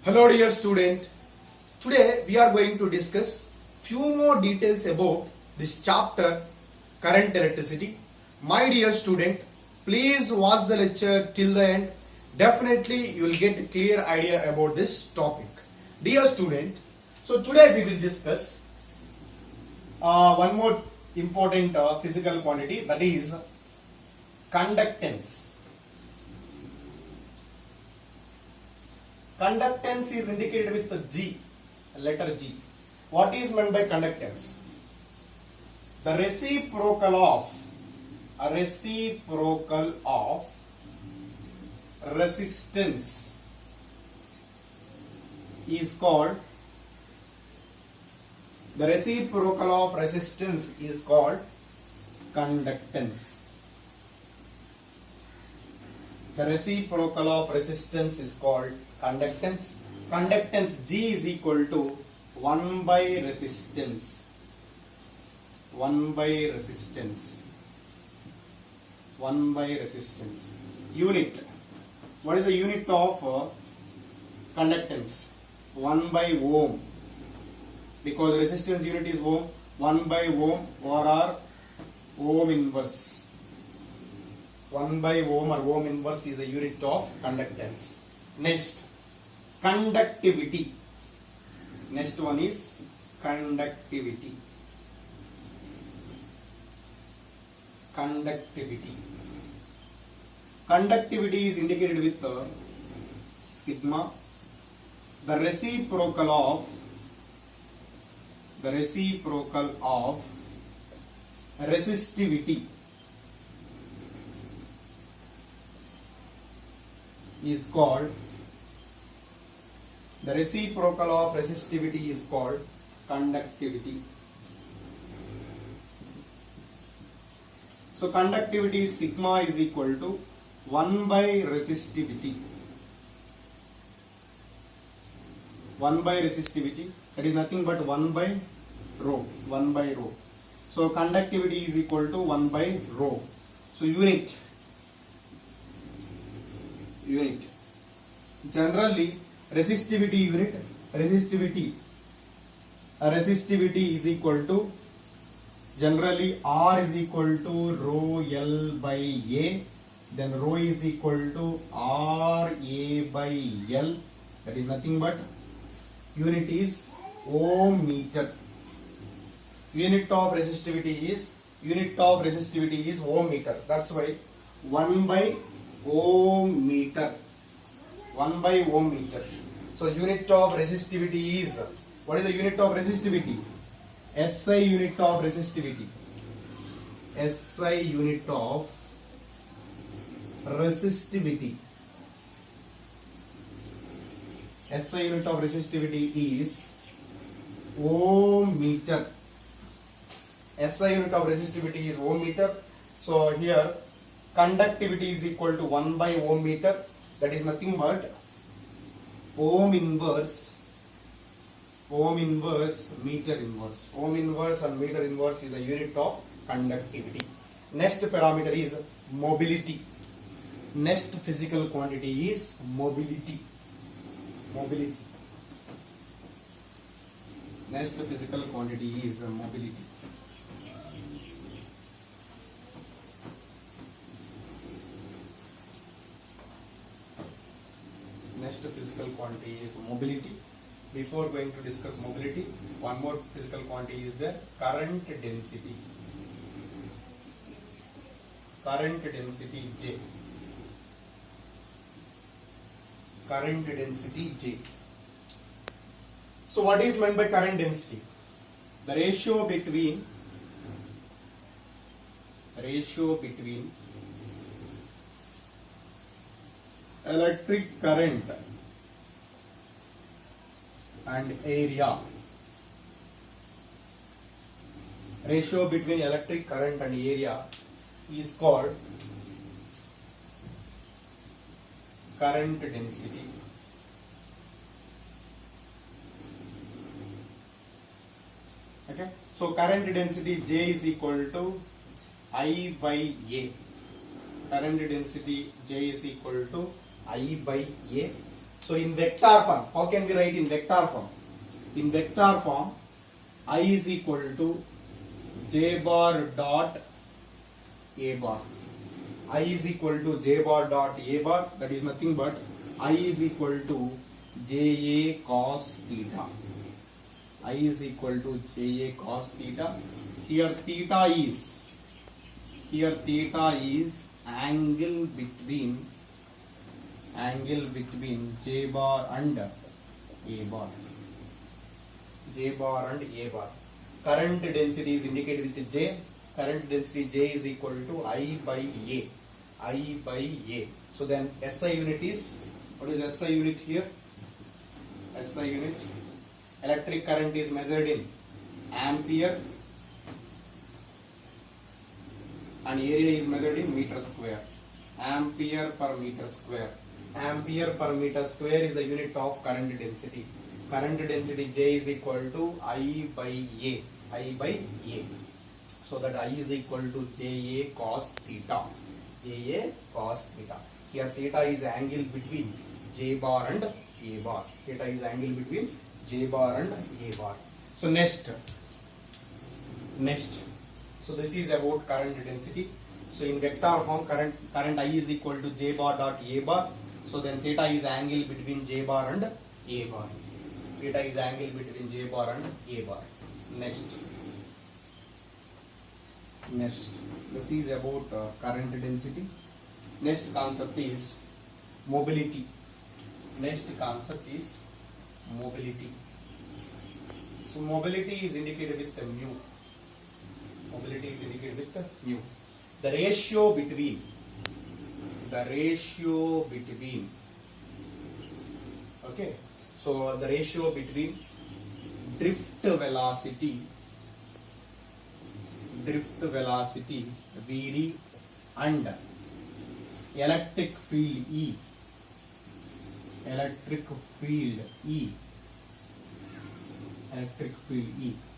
Hello dear student. Today we are going to discuss few more details about this chapter current electricity. My dear student, please watch the lecture till the end. Definitely you will get a clear idea about this topic. Dear student, so today we will discuss one more important physical quantity, that is conductance. Conductance is indicated with the G, letter G. What is meant by conductance? The reciprocal of resistance is called conductance. The reciprocal of resistance is called conductance. Conductance G is equal to 1 by resistance. 1 by resistance. 1 by resistance. Unit. What is the unit of conductance? 1 by ohm. Because resistance unit is ohm. 1 by ohm or ohm inverse. 1 by ohm or ohm inverse is a unit of conductance. Next, conductivity. Next one is conductivity. Conductivity. Conductivity is indicated with sigma. The reciprocal of resistivity is called conductivity. So conductivity sigma is equal to 1 by resistivity. 1 by resistivity, that is nothing but 1 by rho. 1 by rho. So conductivity is equal to 1 by rho. So unit. Generally, resistivity is equal to, generally R is equal to rho L by A, then rho is equal to R A by L, that is nothing but unit is ohm meter. Unit of resistivity is ohm meter. That's why 1 by ohm meter. 1 by ohm meter. So unit of resistivity is, what is the unit of resistivity? SI unit of resistivity. SI unit of resistivity. SI unit of resistivity is ohm meter. SI unit of resistivity is ohm meter. So here conductivity is equal to 1 by ohm meter. That is nothing but ohm inverse, meter inverse. Ohm inverse and meter inverse is the unit of conductivity. Next parameter is mobility. Next physical quantity is mobility. Next physical quantity is mobility. Next physical quantity is mobility. Before going to discuss mobility, one more physical quantity is the current density. Current density J. Current density J. So what is meant by current density? The ratio between electric current and area. Ratio between electric current and area is called current density. Okay, so current density J is equal to I by A. current density J is equal to I by A. So in vector form, how can we write in vector form? In vector form, I is equal to j bar dot a bar. I is equal to j bar dot a bar, that is nothing but I is equal to ja cos theta. I is equal to ja cos theta. Here theta is angle between j bar and a bar. J bar and a bar. Current density is indicated with J. Current density J is equal to I by A. I by A. So then SI unit is, what is SI unit here? SI unit, electric current is measured in ampere and area is measured in meter square. Ampere per meter square. Ampere per meter square is the unit of current density. Current density J is equal to I by A. I by A. So that I is equal to Ja cos theta. Ja cos theta. Here theta is angle between J bar and A bar. Theta is angle between J bar and A bar. So next. So this is about current density. So in vector form, current I is equal to J bar dot A bar. So then theta is angle between J bar and A bar. Theta is angle between J bar and A bar. Next. This is about current density. Next concept is mobility. So mobility is indicated with the mu. The ratio between okay. So the ratio between drift velocity Vd and electric field E.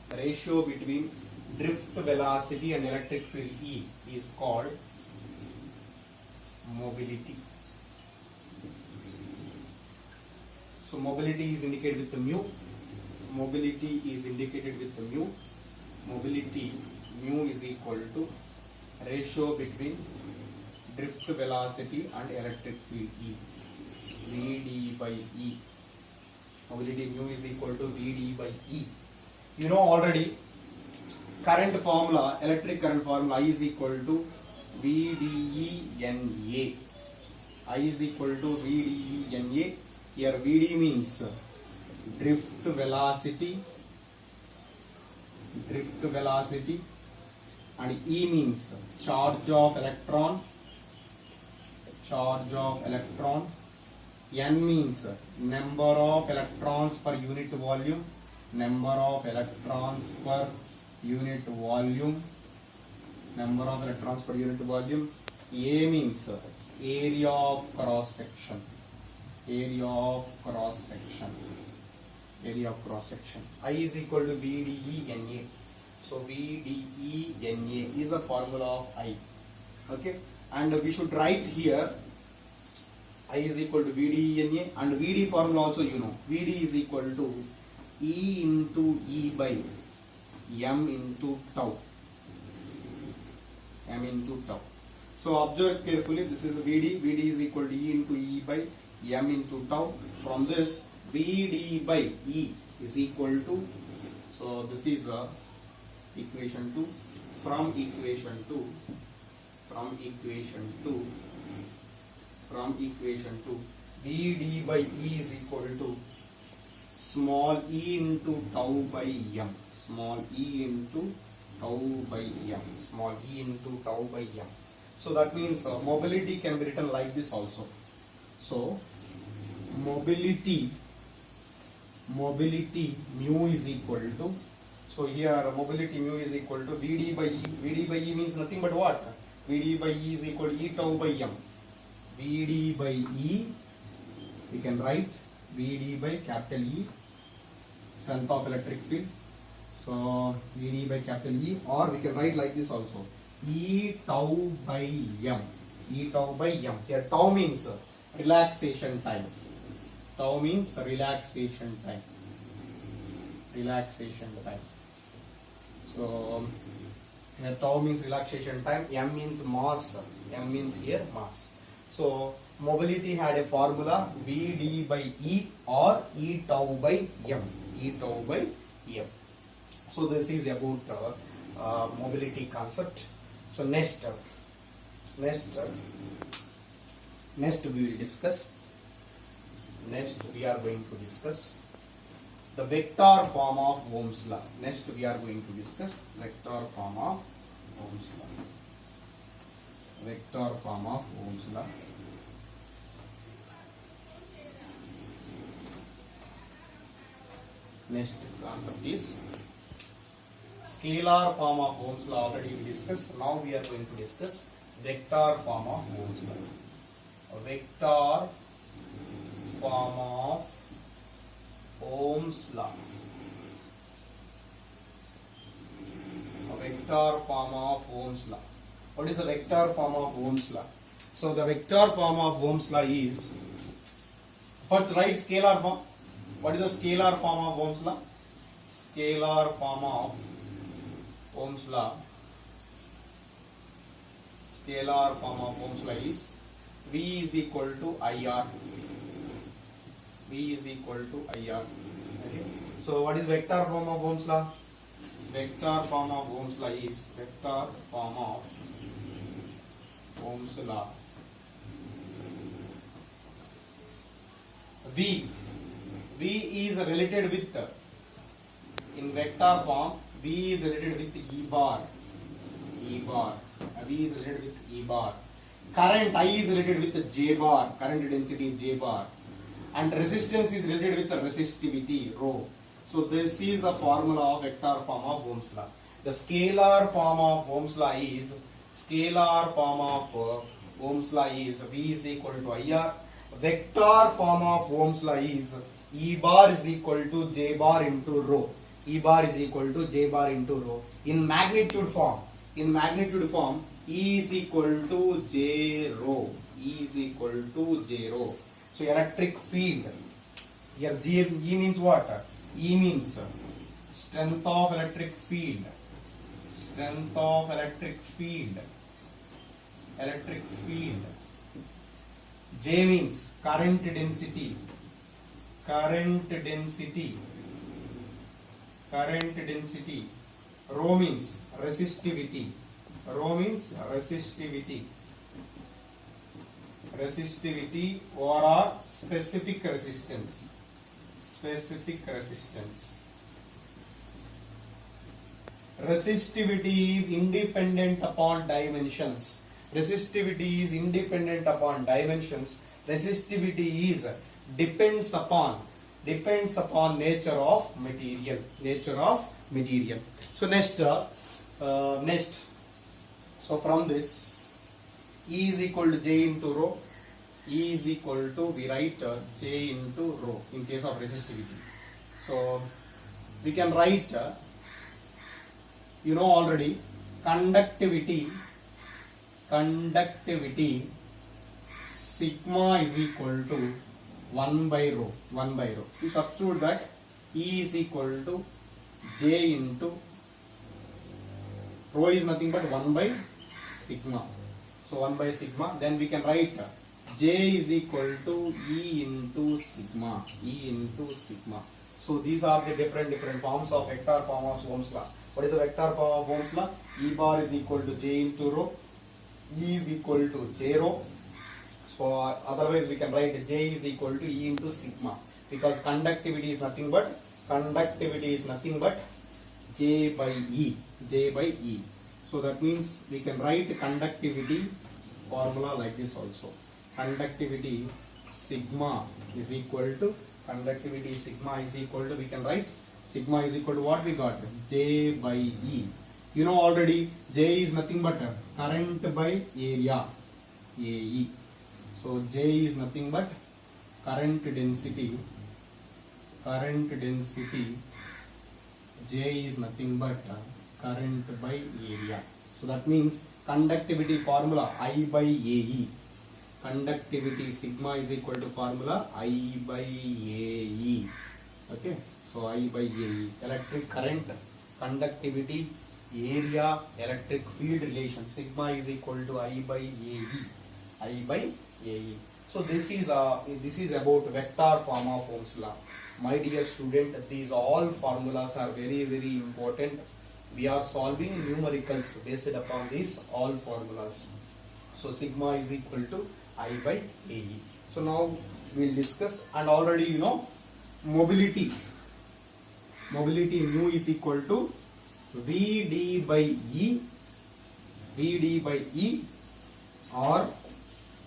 The ratio between drift velocity and electric field E is called mobility. So mobility is indicated with the mu. Mobility mu is equal to ratio between drift velocity and electric field E. Vd by E. Mobility mu is equal to Vd by E. You know already current formula, electric current formula, I is equal to VDE NA. I is equal to VDE NA. Here Vd means drift velocity and E means charge of electron. N means number of electrons per unit volume. A means area of cross section. I is equal to VDE NA. So VDE NA is the formula of I. Okay, and we should write here I is equal to VDE NA, and VD formula also you know. VD is equal to E into E by M into tau. So observe carefully, this is VD. VD is equal to E into E by M into tau. From this, VD by E is equal to, so this is equation 2. From equation 2, VD by E is equal to small e into tau by m. So that means mobility can be written like this also. So mobility mu is equal to, so here mobility mu is equal to Vd by E. Vd by E means nothing but what? Vd by E is equal to E tau by m. Vd by E, we can write Vd by capital E, strength of electric field. So Vd by capital E, or we can write like this also, E tau by m. Here tau means relaxation time. Tau means relaxation time. Relaxation time. So here tau means relaxation time. M means mass. M means here mass. So mobility had a formula Vd by E or E tau by M. E tau by M. So this is about mobility concept. So next we will discuss. Next we are going to discuss the vector form of Ohm's law. Next we are going to discuss vector form of Ohm's law. Vector form of Ohm's law. Next concept is scalar form of Ohm's law. Already we discussed. Now we are going to discuss vector form of Ohm's law. A vector form of Ohm's law. A vector form of Ohm's law. What is the vector form of Ohm's law? So the vector form of Ohm's law is, first write scalar form. What is the scalar form of Ohm's law? Scalar form of Ohm's law. Scalar form of Ohm's law is V is equal to IR. V is equal to IR. Okay. So what is vector form of Ohm's law? Vector form of Ohm's law is vector form of Ohm's law. V is related with, in vector form, V is related with E bar. E bar. V is related with E bar. Current I is related with J bar. Current density J bar. And resistance is related with the resistivity rho. So this is the formula of vector form of Ohm's law. The scalar form of Ohm's law is V is equal to IR. Vector form of Ohm's law is E bar is equal to J bar into rho. E bar is equal to J bar into rho. In magnitude form, E is equal to J rho. E is equal to J rho. So electric field. Here E means what? E means strength of electric field. Strength of electric field. Electric field. J means current density. Current density. Current density. Rho means resistivity. Rho means resistivity. Resistivity or specific resistance. Specific resistance. Resistivity is independent upon dimensions. Resistivity is independent upon dimensions. Resistivity is depends upon nature of material. Nature of material. So next. So from this, E is equal to J into rho. E is equal to, we write J into rho in case of resistivity. So we can write, you know already, conductivity sigma is equal to 1 by rho. You substitute that E is equal to J into rho is nothing but 1 by sigma. So 1 by sigma. Then we can write J is equal to E into sigma. E into sigma. So these are the different forms of vector form of Ohm's law. What is the vector form of Ohm's law? E bar is equal to J into rho. E is equal to J rho. So otherwise we can write J is equal to E into sigma, because conductivity is nothing but J by E. So that means we can write conductivity formula like this also. Conductivity sigma is equal to, we can write sigma is equal to what we got? J by E. You know already J is nothing but current by area, AE. So J is nothing but current density. J is nothing but current by area. So that means conductivity formula I by AE. conductivity sigma is equal to formula I by AE. Okay, so I by AE, electric current, conductivity, area, electric field relation, sigma is equal to I by AE. I by AE. So this is about vector form of Ohm's law. My dear student, these all formulas are very important. We are solving numericals based upon these all formulas. So sigma is equal to I by AE. So now we will discuss, and already you know mobility mu is equal to Vd by E, Vd by E, or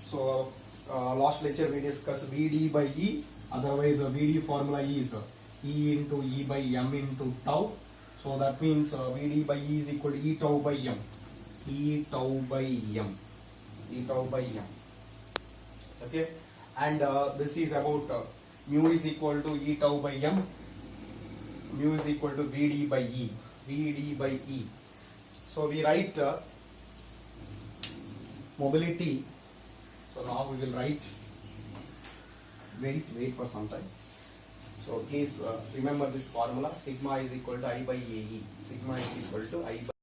so last lecture we discussed Vd by E, otherwise Vd formula is E into E by M into tau. So that means Vd by E is equal to E tau by M, E tau by M, E tau by M. Okay, and this is about mu is equal to E tau by M, mu is equal to Vd by E, Vd by E. So we write mobility. So now we will write, wait for some time. So please remember this formula, sigma is equal to I by AE, sigma is equal to I by